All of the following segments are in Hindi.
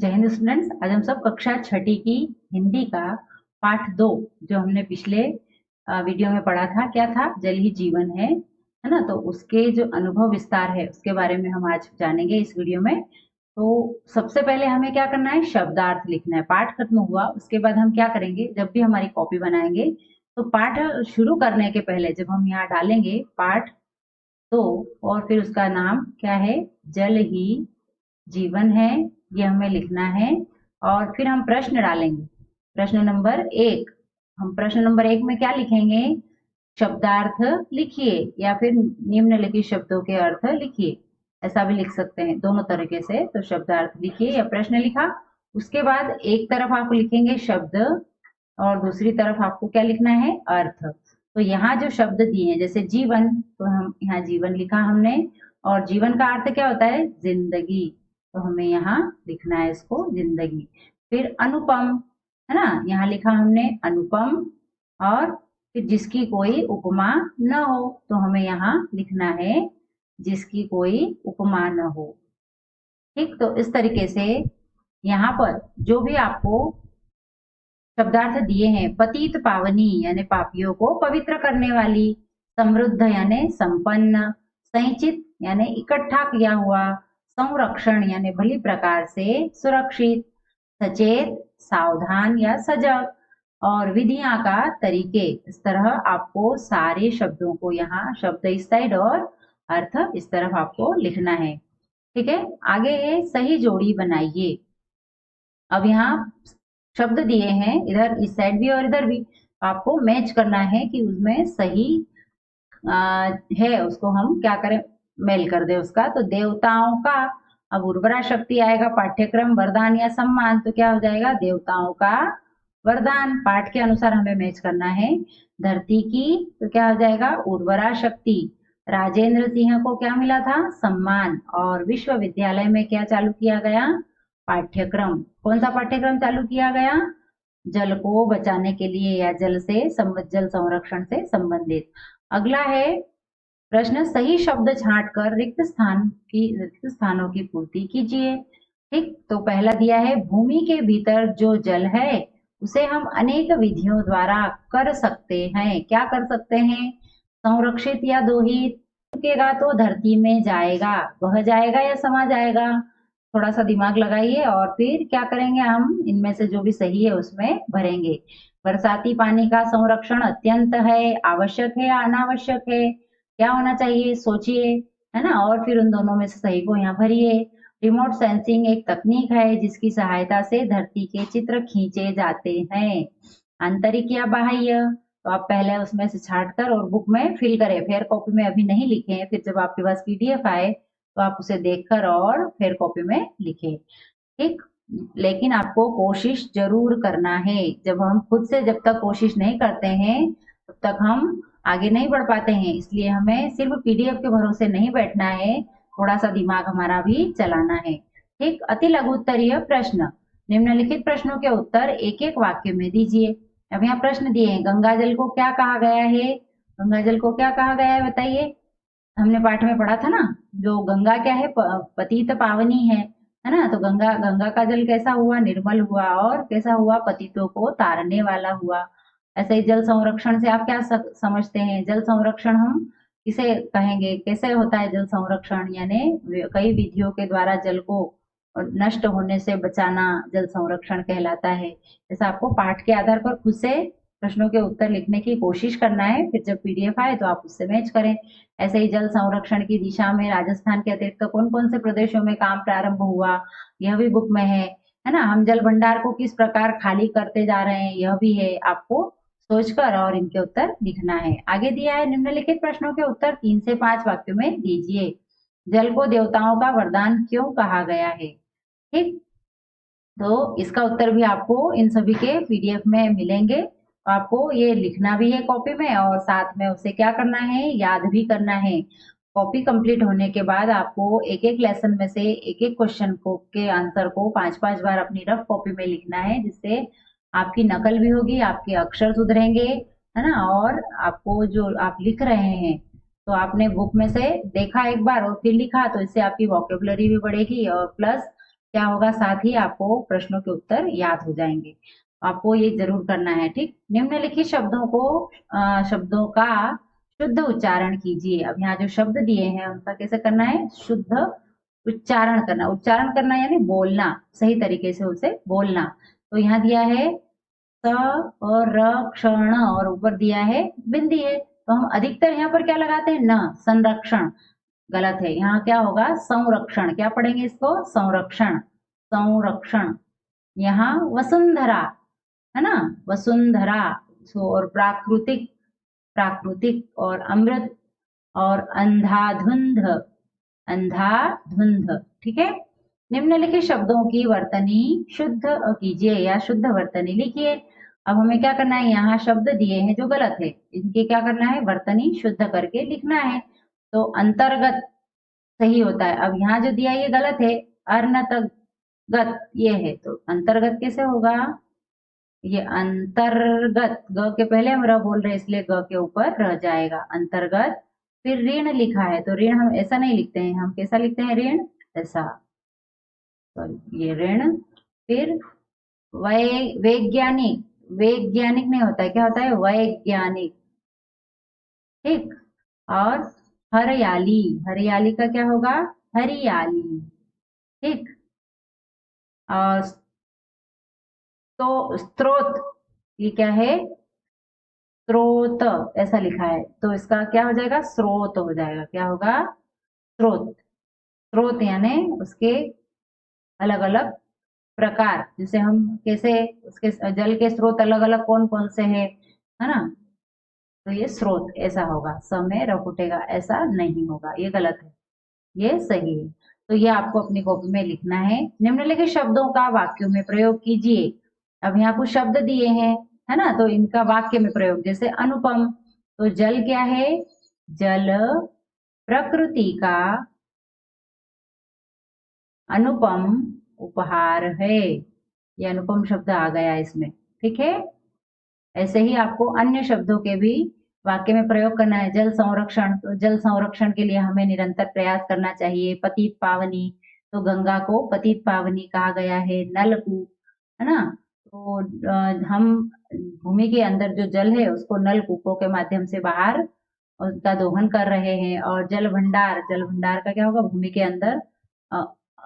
जय हिंद स्टूडेंट्स। आज हम सब कक्षा छठी की हिंदी का पाठ 2 जो हमने पिछले वीडियो में पढ़ा था, क्या था, जल ही जीवन है ना। तो उसके जो अनुभव विस्तार है उसके बारे में हम आज जानेंगे इस वीडियो में। तो सबसे पहले हमें क्या करना है, शब्दार्थ लिखना है। पाठ खत्म हुआ उसके बाद हम क्या करेंगे, जब भी हमारी कॉपी बनाएंगे तो पाठ शुरू करने के पहले जब हम यहाँ डालेंगे पाठ 2 और फिर उसका नाम क्या है, जल ही जीवन है, ये हमें लिखना है। और फिर हम प्रश्न डालेंगे, प्रश्न नंबर 1। हम प्रश्न नंबर 1 में क्या लिखेंगे, शब्दार्थ लिखिए या फिर निम्नलिखित शब्दों के अर्थ लिखिए, ऐसा भी लिख सकते हैं, दोनों तरीके से। तो शब्दार्थ लिखिए या प्रश्न लिखा, उसके बाद एक तरफ आप लिखेंगे शब्द और दूसरी तरफ आपको क्या लिखना है, अर्थ। तो यहाँ जो शब्द दिए हैं जैसे जीवन, तो हम यहाँ जीवन लिखा हमने, और जीवन का अर्थ क्या होता है, जिंदगी, तो हमें यहाँ लिखना है इसको जिंदगी। फिर अनुपम है ना, यहाँ लिखा हमने अनुपम, और फिर जिसकी कोई उपमा न हो, तो हमें यहाँ लिखना है जिसकी कोई उपमा न हो। ठीक, तो इस तरीके से यहाँ पर जो भी आपको शब्दार्थ दिए हैं, पतित पावनी यानी पापियों को पवित्र करने वाली, समृद्ध यानी संपन्न, संचित यानी इकट्ठा किया हुआ, संरक्षण यानी भली प्रकार से सुरक्षित, सचेत सावधान या सजग, और विधियां का तरीके। इस तरह आपको सारे शब्दों को यहाँ शब्द इस साइड और अर्थ इस तरफ आपको लिखना है। ठीक है, आगे है सही जोड़ी बनाइए। अब यहाँ शब्द दिए हैं इधर इस साइड भी और इधर भी, आपको मैच करना है कि उसमें सही है, उसको हम क्या करें, मेल कर दे उसका। तो देवताओं का, अब उर्वरा शक्ति आएगा, पाठ्यक्रम वरदान या सम्मान, तो क्या हो जाएगा, देवताओं का वरदान, पाठ के अनुसार हमें मैच करना है। धरती की, तो क्या हो जाएगा, उर्वरा शक्ति। राजेंद्र सिंह को क्या मिला था, सम्मान। और विश्वविद्यालय में क्या चालू किया गया, पाठ्यक्रम। कौन सा पाठ्यक्रम चालू किया गया, जल को बचाने के लिए या जल संरक्षण से संबंधित। अगला है प्रश्न, सही शब्द छांटकर रिक्त स्थानों की पूर्ति कीजिए। ठीक, तो पहला दिया है, भूमि के भीतर जो जल है उसे हम अनेक विधियों द्वारा कर सकते हैं। क्या कर सकते हैं, संरक्षित या दोहित। रुकेगा तो धरती में जाएगा, बह जाएगा या समा जाएगा, थोड़ा सा दिमाग लगाइए और फिर क्या करेंगे, हम इनमें से जो भी सही है उसमें भरेंगे। बरसाती पानी का संरक्षण अत्यंत है, आवश्यक है या अनावश्यक है, क्या होना चाहिए, सोचिए, है ना, और फिर उन दोनों में से सही को यहाँ भरिए। रिमोट सेंसिंग एक तकनीक है जिसकी सहायता से धरती के चित्र खींचे जाते हैं, आंतरिक या बाह्य। तो आप पहले उसमें से छाट कर और बुक में फिल करें, फेयर कॉपी में अभी नहीं लिखे, फिर जब आपके पास पीडीएफ आए तो आप उसे देखकर और फेयर कॉपी में लिखें। ठीक, लेकिन आपको कोशिश जरूर करना है। जब हम खुद से जब तक कोशिश नहीं करते हैं तब तक हम आगे नहीं बढ़ पाते हैं, इसलिए हमें सिर्फ पीडीएफ के भरोसे नहीं बैठना है, थोड़ा सा दिमाग हमारा भी चलाना है। ठीक, अति लघु उत्तरीय प्रश्न, निम्नलिखित प्रश्नों के उत्तर एक एक वाक्य में दीजिए। अब यहाँ प्रश्न दिए हैं, गंगा जल को क्या कहा गया है, गंगा जल को क्या कहा गया है बताइए। हमने पाठ में पढ़ा था ना, जो गंगा क्या है, पतित पावनी है ना। तो गंगा, गंगा का जल कैसा हुआ, निर्मल हुआ, और कैसा हुआ, पतितों को तारने वाला हुआ। ऐसे ही जल संरक्षण से आप क्या समझते हैं, जल संरक्षण हम किसे कहेंगे, कैसे होता है जल संरक्षण, यानी कई विधियों के द्वारा जल को नष्ट होने से बचाना जल संरक्षण कहलाता है। जैसा आपको पाठ के आधार पर खुद से प्रश्नों के उत्तर लिखने की कोशिश करना है, फिर जब पीडीएफ आए तो आप उससे मैच करें। ऐसे ही जल संरक्षण की दिशा में राजस्थान के अतिरिक्त कौन कौन से प्रदेशों में काम प्रारंभ हुआ, यह भी बुक में है ना। हम जल भंडार को किस प्रकार खाली करते जा रहे हैं, यह भी है, आपको सोचकर और इनके उत्तर लिखना है। आगे दिया है, निम्नलिखित प्रश्नों के उत्तर 3 से 5 वाक्यों में दीजिए। जल को देवताओं का वरदान क्यों कहा गया है। ठीक, तो इसका उत्तर भी आपको इन सभी के पीडीएफ में मिलेंगे। आपको ये लिखना भी है कॉपी में, और साथ में उसे क्या करना है, याद भी करना है। कॉपी कंप्लीट होने के बाद आपको एक एक लेसन में से एक एक क्वेश्चन को के आंसर को 5-5 बार अपनी रफ कॉपी में लिखना है, जिससे आपकी नकल भी होगी, आपके अक्षर सुधरेंगे, है ना। और आपको जो आप लिख रहे हैं तो आपने बुक में से देखा एक बार और फिर लिखा, तो इससे आपकी वोकेबुलरी भी बढ़ेगी और प्लस क्या होगा, साथ ही आपको प्रश्नों के उत्तर याद हो जाएंगे। आपको ये जरूर करना है, ठीक। निम्नलिखित शब्दों का शुद्ध उच्चारण कीजिए। अब यहाँ जो शब्द दिए हैं उनका कैसे करना है, शुद्ध उच्चारण करना। उच्चारण करना यानी बोलना, सही तरीके से उसे बोलना। तो यहाँ दिया है स और र क्षण और ऊपर दिया है बिंदी है, तो हम अधिकतर यहाँ पर क्या लगाते हैं, न। संरक्षण गलत है, यहाँ क्या होगा, संरक्षण। क्या पढ़ेंगे इसको, संरक्षण, संरक्षण। यहाँ वसुंधरा है ना, वसुंधरा। और प्राकृतिक, प्राकृतिक। और अमृत और अंधाधुंध, अंधाधुंध। ठीक है। निम्नलिखित शब्दों की वर्तनी शुद्ध कीजिए या शुद्ध वर्तनी लिखिए। अब हमें क्या करना है, यहाँ शब्द दिए हैं जो गलत है, इनके क्या करना है, वर्तनी शुद्ध करके लिखना है। तो अंतर्गत सही होता है। अब यहाँ जो दिया ये गलत है, अर्नतगत ये है, तो अंतर्गत कैसे होगा, ये अंतर्गत, ग के पहले हम र बोल रहे हैं इसलिए ग के ऊपर रह जाएगा, अंतर्गत। फिर ऋण लिखा है, तो ऋण हम ऐसा नहीं लिखते हैं, हम कैसा लिखते हैं, ऋण ऐसा, सॉरी ये ऋण। फिर वैज्ञानिक, वैज्ञानिक नहीं होता है, क्या होता है, वैज्ञानिक। ठीक। और हरियाली, हरियाली का क्या होगा, हरियाली। ठीक। और तो स्रोत, ये क्या है, स्रोत ऐसा लिखा है, तो इसका क्या हो जाएगा, स्रोत हो जाएगा। क्या होगा, स्रोत। स्रोत यानी उसके अलग अलग प्रकार, जैसे हम कैसे उसके जल के स्रोत अलग अलग कौन कौन से है ना, तो ये स्रोत ऐसा होगा, समय रफ उठेगा ऐसा नहीं होगा, ये गलत है, ये सही है। तो ये आपको अपनी कॉपी में लिखना है। निम्नलिखित शब्दों का वाक्यों में प्रयोग कीजिए। अब यहाँ कुछ शब्द दिए हैं, है ना, तो इनका वाक्य में प्रयोग, जैसे अनुपम, तो जल क्या है, जल प्रकृति का अनुपम उपहार है। ये अनुपम शब्द आ गया इसमें। ठीक है। ऐसे ही आपको अन्य शब्दों के भी वाक्य में प्रयोग करना है। जल संरक्षण, तो जल संरक्षण के लिए हमें निरंतर प्रयास करना चाहिए। पतित पावनी, तो गंगा को पतित पावनी कहा गया है। नलकूप, है ना, तो हम भूमि के अंदर जो जल है उसको नलकूपों के माध्यम से बाहर उसका दोहन कर रहे हैं। और जल भंडार, जल भंडार का क्या होगा, भूमि के अंदर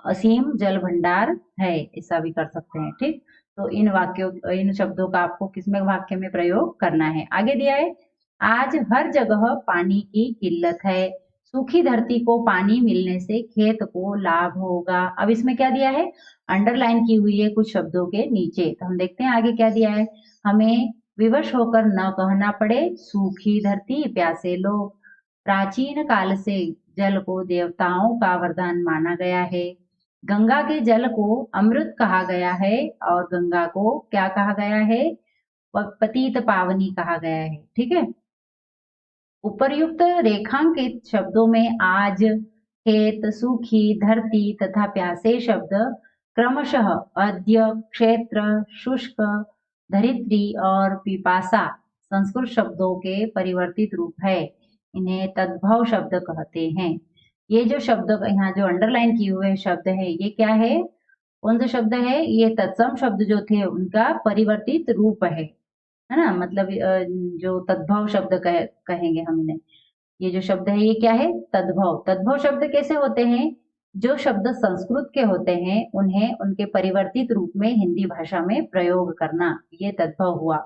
असीम जल भंडार है, ऐसा भी कर सकते हैं। ठीक। तो इन शब्दों का आपको किसमें वाक्य में प्रयोग करना है। आगे दिया है, आज हर जगह पानी की किल्लत है, सूखी धरती को पानी मिलने से खेत को लाभ होगा। अब इसमें क्या दिया है, अंडरलाइन की हुई है कुछ शब्दों के नीचे, तो हम देखते हैं आगे क्या दिया है। हमें विवश होकर न कहना पड़े, सूखी धरती प्यासे लोग। प्राचीन काल से जल को देवताओं का वरदान माना गया है। गंगा के जल को अमृत कहा गया है और गंगा को क्या कहा गया है, पतित पावनी कहा गया है। ठीक है। उपर्युक्त रेखांकित शब्दों में आज, खेत, सूखी धरती तथा प्यासे शब्द क्रमशः अद्य, क्षेत्र, शुष्क, धरित्री और पिपासा संस्कृत शब्दों के परिवर्तित रूप है। इन्हें तद्भव शब्द कहते हैं। ये जो शब्द यहाँ जो अंडरलाइन किए हुए शब्द है, ये क्या है, कौन सा शब्द है, ये तत्सम शब्द जो थे उनका परिवर्तित रूप है ना, मतलब जो तद्भव शब्द कहेंगे हम इन्हें। ये जो शब्द है ये क्या है, तद्भव। तद्भव शब्द कैसे होते हैं, जो शब्द संस्कृत के होते हैं उन्हें उनके परिवर्तित रूप में हिंदी भाषा में प्रयोग करना, ये तद्भव हुआ।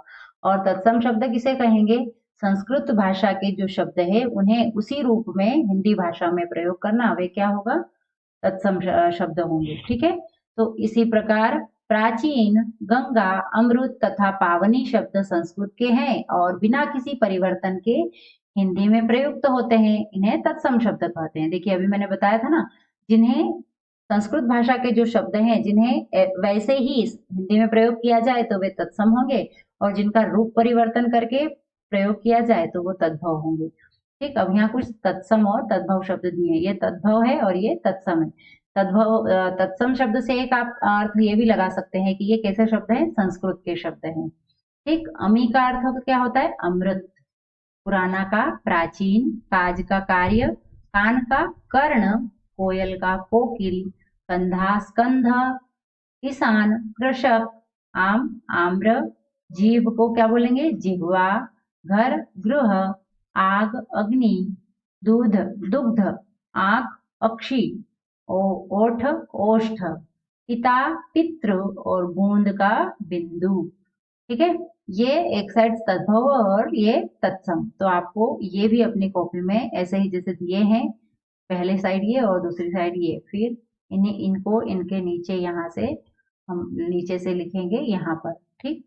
और तत्सम शब्द किसे कहेंगे, संस्कृत भाषा के जो शब्द है उन्हें उसी रूप में हिंदी भाषा में प्रयोग करना, वे क्या होगा, तत्सम शब्द होंगे। ठीक है। तो इसी प्रकार प्राचीन, गंगा, अमृत तथा पावनी शब्द संस्कृत के हैं और बिना किसी परिवर्तन के हिंदी में प्रयुक्त होते हैं, इन्हें तत्सम शब्द कहते हैं। देखिए अभी मैंने बताया था ना, जिन्हें संस्कृत भाषा के जो शब्द हैं जिन्हें वैसे ही हिंदी में प्रयोग किया जाए तो वे तत्सम होंगे, और जिनका रूप परिवर्तन करके प्रयोग किया जाए तो वो तद्भव होंगे। ठीक। अब यहाँ कुछ तत्सम और तद्भव शब्द दिए हैं, ये तद्भव है और ये तत्सम है। तद्भव तत्सम शब्द से एक आप अर्थ ये भी लगा सकते हैं कि ये कैसे शब्द हैं, संस्कृत के शब्द हैं। ठीक। अमी का अर्थ क्या होता है, अमृत। पुराना का प्राचीन, काज का कार्य, कान का कर्ण, कोयल का कोकिल, कंधा स्कंध, किसान कृषक, आम आम्र, जीभ को क्या बोलेंगे जिह्वा, घर गृह, आग अग्नि, दूध दुग्ध, आंख अक्षी, ओठ ओष्ठ, पिता पितृ और बूंद का बिंदु। ठीक है, ये एक साइड तद्भव और ये तत्सम। तो आपको ये भी अपनी कॉपी में ऐसे ही जैसे दिए हैं, पहले साइड ये और दूसरी साइड ये, फिर इन्हें इनको इनके नीचे यहाँ से हम नीचे से लिखेंगे यहाँ पर। ठीक,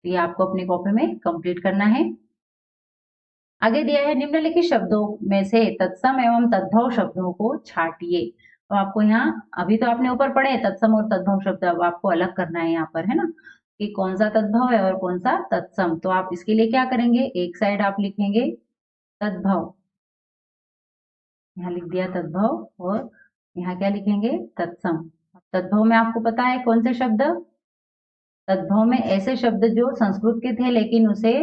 तो ये आपको अपनी कॉपी में कंप्लीट करना है। आगे दिया है निम्नलिखित शब्दों में से तत्सम एवं तद्भव शब्दों को छाटिए। तो आपको यहाँ अभी तो आपने ऊपर पढ़े तत्सम और तद्भव शब्द, अब आपको अलग करना है यहाँ पर, है ना, कि कौन सा तद्भव है और कौन सा तत्सम। तो आप इसके लिए क्या करेंगे, एक साइड आप लिखेंगे तद्भव, यहाँ लिख दिया तद्भव, और यहाँ क्या लिखेंगे तत्सम। तद्भव में आपको पता है कौन से शब्द, तद्भव में ऐसे शब्द जो संस्कृत के थे लेकिन उसे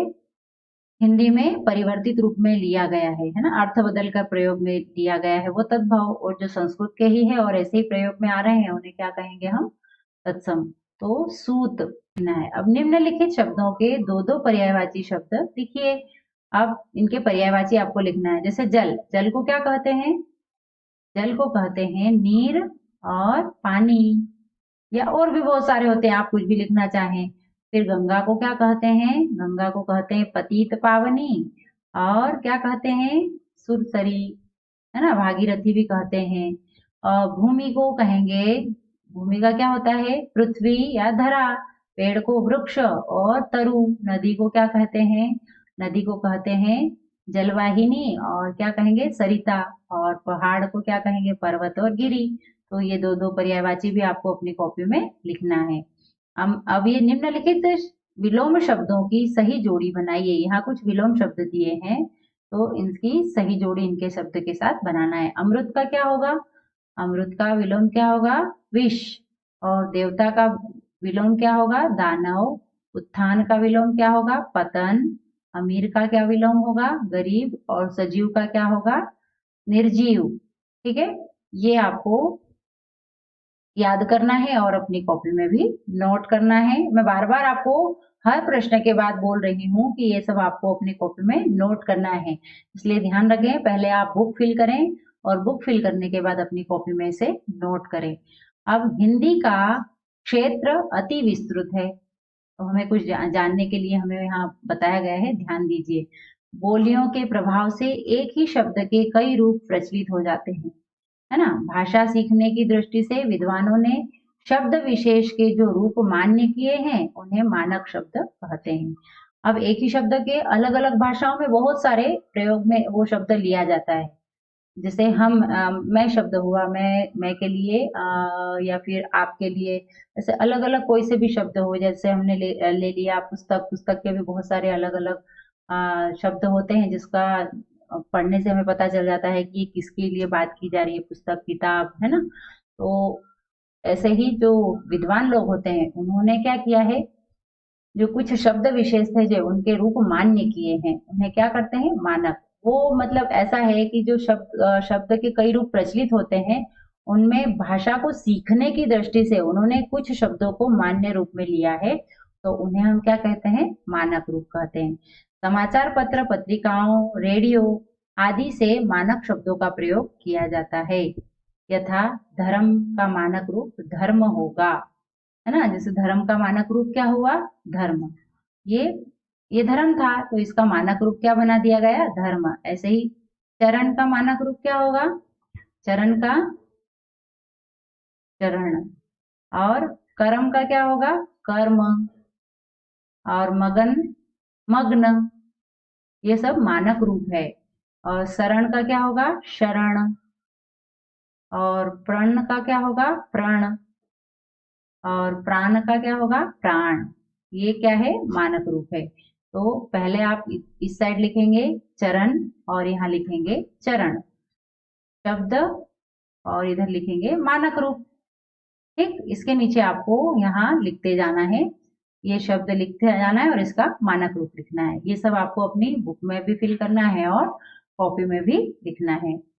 हिंदी में परिवर्तित रूप में लिया गया है ना, अर्थ बदल कर प्रयोग में लिया गया है वो तद्भव, और जो संस्कृत के ही है और ऐसे ही प्रयोग में आ रहे हैं उन्हें क्या कहेंगे हम, तत्सम। तो सूत लिखना है। अब निम्नलिखित शब्दों के दो दो पर्यायवाची शब्द लिखिए। अब इनके पर्यायवाची आपको लिखना है। जैसे जल, जल को क्या कहते हैं, जल को कहते हैं नीर और पानी, या और भी बहुत सारे होते हैं, आप कुछ भी लिखना चाहें। फिर गंगा को क्या कहते हैं, गंगा को कहते हैं पतित पावनी, और क्या कहते हैं सुरसरी, है ना, भागीरथी भी कहते हैं। और भूमि को कहेंगे, भूमि का क्या होता है पृथ्वी या धरा, पेड़ को वृक्ष और तरु, नदी को क्या कहते हैं, नदी को कहते हैं जलवाहिनी, और क्या कहेंगे सरिता, और पहाड़ को क्या कहेंगे पर्वत और गिरी। तो ये दो दो पर्यायवाची भी आपको अपनी कॉपी में लिखना है। अब ये निम्नलिखित विलोम शब्दों की सही जोड़ी बनाइए। यहाँ कुछ विलोम शब्द दिए हैं तो इनकी सही जोड़ी इनके शब्द के साथ बनाना है। अमृत का क्या होगा, अमृत का विलोम क्या होगा विष, और देवता का विलोम क्या होगा दानव, उत्थान का विलोम क्या होगा पतन, अमीर का क्या विलोम होगा गरीब, और सजीव का क्या होगा निर्जीव। ठीक है, ये आपको याद करना है और अपनी कॉपी में भी नोट करना है। मैं बार बार आपको हर प्रश्न के बाद बोल रही हूँ कि ये सब आपको अपनी कॉपी में नोट करना है, इसलिए ध्यान रखें। पहले आप बुक फिल करें और बुक फिल करने के बाद अपनी कॉपी में इसे नोट करें। अब हिंदी का क्षेत्र अति विस्तृत है, तो हमें कुछ जानने के लिए हमें यहाँ बताया गया है, ध्यान दीजिए। बोलियों के प्रभाव से एक ही शब्द के कई रूप प्रचलित हो जाते हैं, है ना। भाषा सीखने की दृष्टि से विद्वानों ने शब्द विशेष के जो रूप मान्य किए हैं उन्हें मानक शब्द कहते हैं। अब एक ही शब्द के अलग अलग भाषाओं में बहुत सारे प्रयोग में वो शब्द लिया जाता है। जैसे हम मैं शब्द हुआ, मैं के लिए, या फिर आपके लिए, ऐसे अलग अलग कोई से भी शब्द हो, जैसे हमने ले लिया पुस्तक, पुस्तक के भी बहुत सारे अलग अलग शब्द होते हैं जिसका पढ़ने से हमें पता चल जाता है कि किसके लिए बात की जा रही है, पुस्तक किताब, है ना। तो ऐसे ही जो विद्वान लोग होते हैं उन्होंने क्या किया है, जो कुछ शब्द विशेष थे जो उनके रूप मान्य किए हैं उन्हें क्या करते हैं मानक। वो मतलब ऐसा है कि जो शब्द के कई रूप प्रचलित होते हैं उनमें भाषा को सीखने की दृष्टि से उन्होंने कुछ शब्दों को मान्य रूप में लिया है, तो उन्हें हम क्या कहते हैं मानक रूप कहते हैं। समाचार पत्र पत्रिकाओं रेडियो आदि से मानक शब्दों का प्रयोग किया जाता है। यथा धर्म का मानक रूप धर्म होगा, है ना। जैसे धर्म का मानक रूप क्या हुआ धर्म, ये ये धर्म था तो इसका मानक रूप क्या बना दिया गया धर्म। ऐसे ही चरण का मानक रूप क्या होगा चरण का चरण, और कर्म का क्या होगा कर्म, और मगन मग्न, ये सब मानक रूप है। और शरण का क्या होगा शरण, और प्रण का क्या होगा प्रण, और प्राण का क्या होगा प्राण। ये क्या है मानक रूप है। तो पहले आप इस साइड लिखेंगे चरण और यहाँ लिखेंगे चरण शब्द, और इधर लिखेंगे मानक रूप। ठीक, इसके नीचे आपको यहाँ लिखते जाना है, ये शब्द लिखते जाना है और इसका मानक रूप लिखना है। ये सब आपको अपनी बुक में भी फिल करना है और कॉपी में भी लिखना है।